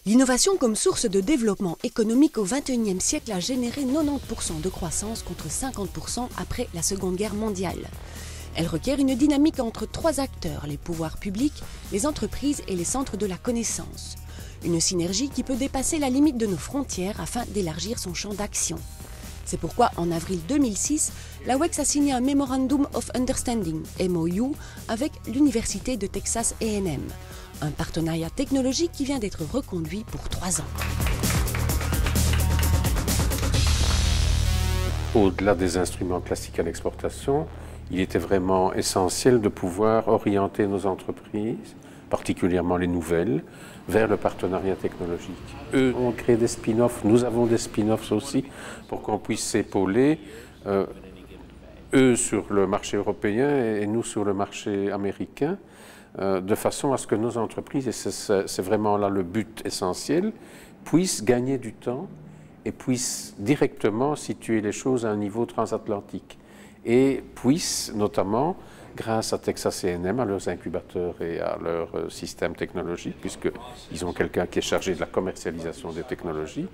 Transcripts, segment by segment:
L'innovation comme source de développement économique au XXIe siècle a généré 90% de croissance contre 50% après la Seconde Guerre mondiale. Elle requiert une dynamique entre trois acteurs, les pouvoirs publics, les entreprises et les centres de la connaissance. Une synergie qui peut dépasser la limite de nos frontières afin d'élargir son champ d'action. C'est pourquoi, en avril 2006, la WEX a signé un Memorandum of Understanding, MOU, avec l'Université de Texas A&M. Un partenariat technologique qui vient d'être reconduit pour 3 ans. Au-delà des instruments classiques à l'exportation, il était vraiment essentiel de pouvoir orienter nos entreprises, particulièrement les nouvelles, vers le partenariat technologique. Eux ont créé des spin-offs, nous avons des spin-offs aussi, pour qu'on puisse s'épauler, eux sur le marché européen et nous sur le marché américain, de façon à ce que nos entreprises, et c'est vraiment là le but essentiel, puissent gagner du temps et puissent directement situer les choses à un niveau transatlantique. Et puissent notamment, grâce à Texas A&M, à leurs incubateurs et à leur système technologique, puisqu'ils ont quelqu'un qui est chargé de la commercialisation des technologies,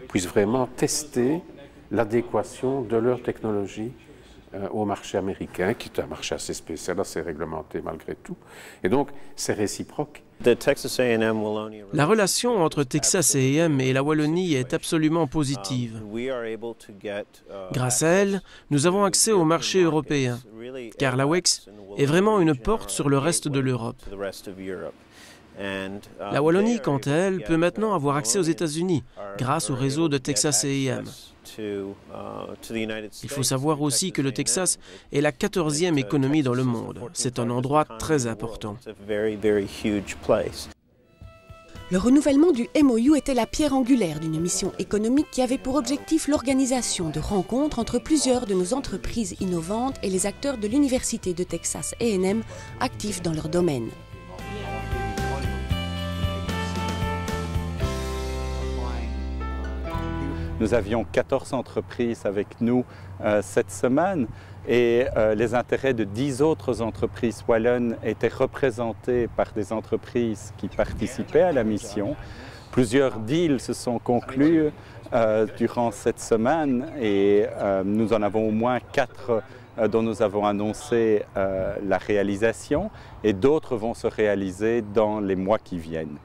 puissent vraiment tester l'adéquation de leur technologie au marché américain, qui est un marché assez spécial, assez réglementé malgré tout. Et donc, c'est réciproque. La relation entre Texas A&M et la Wallonie est absolument positive. Grâce à elle, nous avons accès au marché européen, car la WEX est vraiment une porte sur le reste de l'Europe. La Wallonie, quant à elle, peut maintenant avoir accès aux États-Unis, grâce au réseau de Texas A&M. Il faut savoir aussi que le Texas est la 14e économie dans le monde. C'est un endroit très important. Le renouvellement du MOU était la pierre angulaire d'une mission économique qui avait pour objectif l'organisation de rencontres entre plusieurs de nos entreprises innovantes et les acteurs de l'Université de Texas A&M actifs dans leur domaine. Nous avions 14 entreprises avec nous cette semaine et les intérêts de 10 autres entreprises wallonnes étaient représentés par des entreprises qui participaient à la mission. Plusieurs deals se sont conclus durant cette semaine et nous en avons au moins 4 dont nous avons annoncé la réalisation et d'autres vont se réaliser dans les mois qui viennent.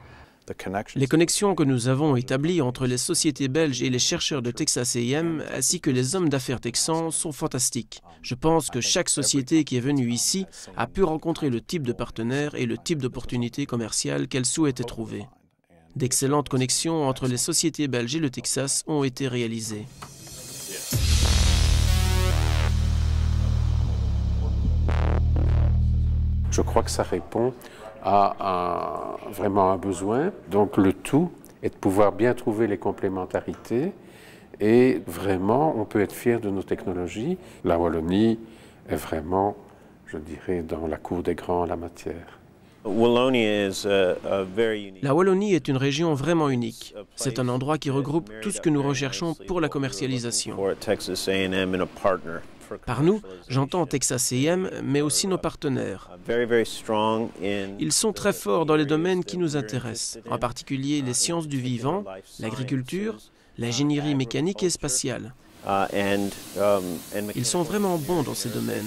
Les connexions que nous avons établies entre les sociétés belges et les chercheurs de Texas A&M, ainsi que les hommes d'affaires texans, sont fantastiques. Je pense que chaque société qui est venue ici a pu rencontrer le type de partenaire et le type d'opportunité commerciale qu'elle souhaitait trouver. D'excellentes connexions entre les sociétés belges et le Texas ont été réalisées. Je crois que ça répond à vraiment un besoin. Donc le tout est de pouvoir bien trouver les complémentarités et vraiment on peut être fier de nos technologies. La Wallonie est vraiment, je dirais, dans la cour des grands en la matière. La Wallonie est une région vraiment unique. C'est un endroit qui regroupe tout ce que nous recherchons pour la commercialisation. Par nous, j'entends Texas A&M, mais aussi nos partenaires. Ils sont très forts dans les domaines qui nous intéressent, en particulier les sciences du vivant, l'agriculture, l'ingénierie mécanique et spatiale. Ils sont vraiment bons dans ces domaines.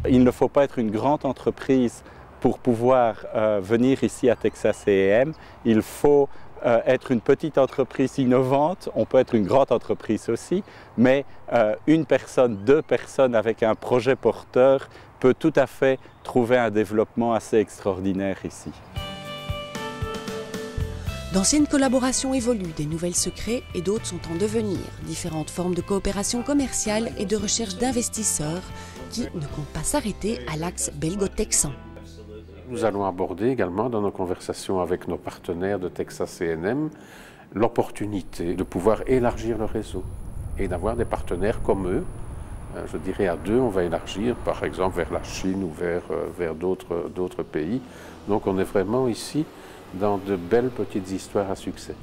Il ne faut pas être une grande entreprise pour pouvoir venir ici à Texas A&M. Il faut être une petite entreprise innovante. On peut être une grande entreprise aussi, mais une personne, 2 personnes avec un projet porteur peut tout à fait trouver un développement assez extraordinaire ici. D'anciennes collaborations évoluent, des nouvelles se créent et d'autres sont en devenir. Différentes formes de coopération commerciale et de recherche d'investisseurs qui ne comptent pas s'arrêter à l'axe belgo-texan. Nous allons aborder également dans nos conversations avec nos partenaires de Texas A&M l'opportunité de pouvoir élargir le réseau et d'avoir des partenaires comme eux. Je dirais à 2, on va élargir par exemple vers la Chine ou vers d'autres pays. Donc on est vraiment ici dans de belles petites histoires à succès.